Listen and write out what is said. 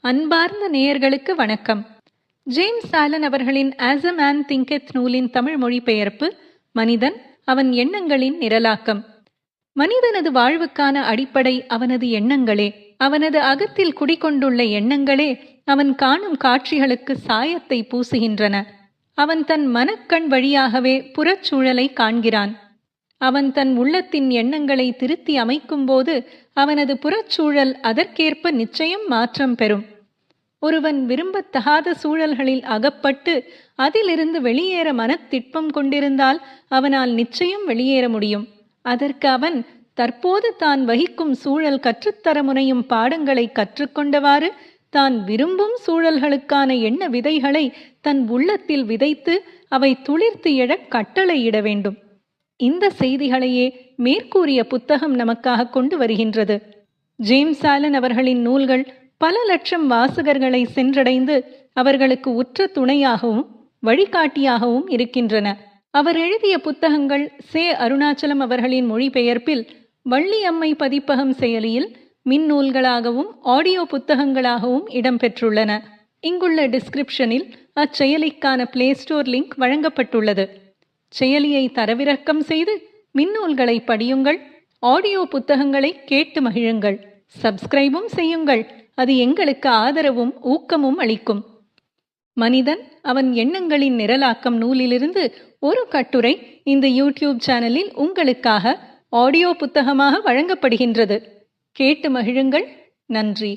அன்பார்ந்த நேயர்களுக்கு வணக்கம். ஜேம்ஸ் ஆலன் அவர்களின் ஆஸ் அ மேன் திங்கெத் நூலின் தமிழ் மொழிபெயர்ப்பு மனிதன் அவன் எண்ணங்களின் நிரலாக்கம். மனிதனது வாழ்வுக்கான அடிப்படை அவனது எண்ணங்களே. அவனது அகத்தில் குடிகொண்டுள்ள எண்ணங்களே அவன் காணும் காட்சிகளுக்கு சாயத்தை பூசுகின்றன. அவன் தன் மனக்கண் வழியாகவே புறச்சூழலை காண்கிறான். அவன் தன் உள்ளத்தின் எண்ணங்களை திருத்தி அமைக்கும்போது அவனது புறச்சூழல் அதற்கேற்ப நிச்சயம் மாற்றம் பெறும். ஒருவன் விரும்பத்தகாத சூழல்களில் அகப்பட்டு அதிலிருந்து வெளியேற மனத்திட்பம் கொண்டிருந்தால் அவனால் நிச்சயம் வெளியேற முடியும். அதற்கு அவன் தற்போது தான் வகிக்கும் சூழல் கற்றுத்தர முனையும் பாடங்களை கற்றுக்கொண்டவாறு தான் விரும்பும் சூழல்களுக்கான எண்ண விதைகளை தன் உள்ளத்தில் விதைத்து அவை துளிர்த்து எழக் கட்டளையிட வேண்டும். இந்த செய்திகளையே மேற்கூறிய புத்தகம் நமக்காக கொண்டு வருகின்றது. ஜேம்ஸ் ஆலன் அவர்களின் நூல்கள் பல லட்சம் வாசகர்களை சென்றடைந்து அவர்களுக்கு உற்ற துணையாகவும் வழிகாட்டியாகவும் இருக்கின்றன. அவர் எழுதிய புத்தகங்கள் அருணாச்சலம் அவர்களின் மொழிபெயர்ப்பில் வள்ளி அம்மை பதிப்பகம் செயலியில் மின்னூல்களாகவும் ஆடியோ புத்தகங்களாகவும் இடம்பெற்றுள்ளன. இங்குள்ள டிஸ்கிரிப்ஷனில் அச்செயலிக்கான பிளே ஸ்டோர் லிங்க் வழங்கப்பட்டுள்ளது. செயலியை தரவிறக்கம் செய்து மின்னூல்களை படியுங்கள், ஆடியோ புத்தகங்களை கேட்டு மகிழுங்கள், சப்ஸ்கிரைபும் செய்யுங்கள். அது எங்களுக்கு ஆதரவும் ஊக்கமும் அளிக்கும். மனிதன் அவன் எண்ணங்களின் நிரலாக்கம் நூலிலிருந்து ஒரு கட்டுரை இந்த யூடியூப் சேனலில் உங்களுக்காக ஆடியோ புத்தகமாக வழங்கப்படுகின்றது. கேட்டு மகிழுங்கள். நன்றி.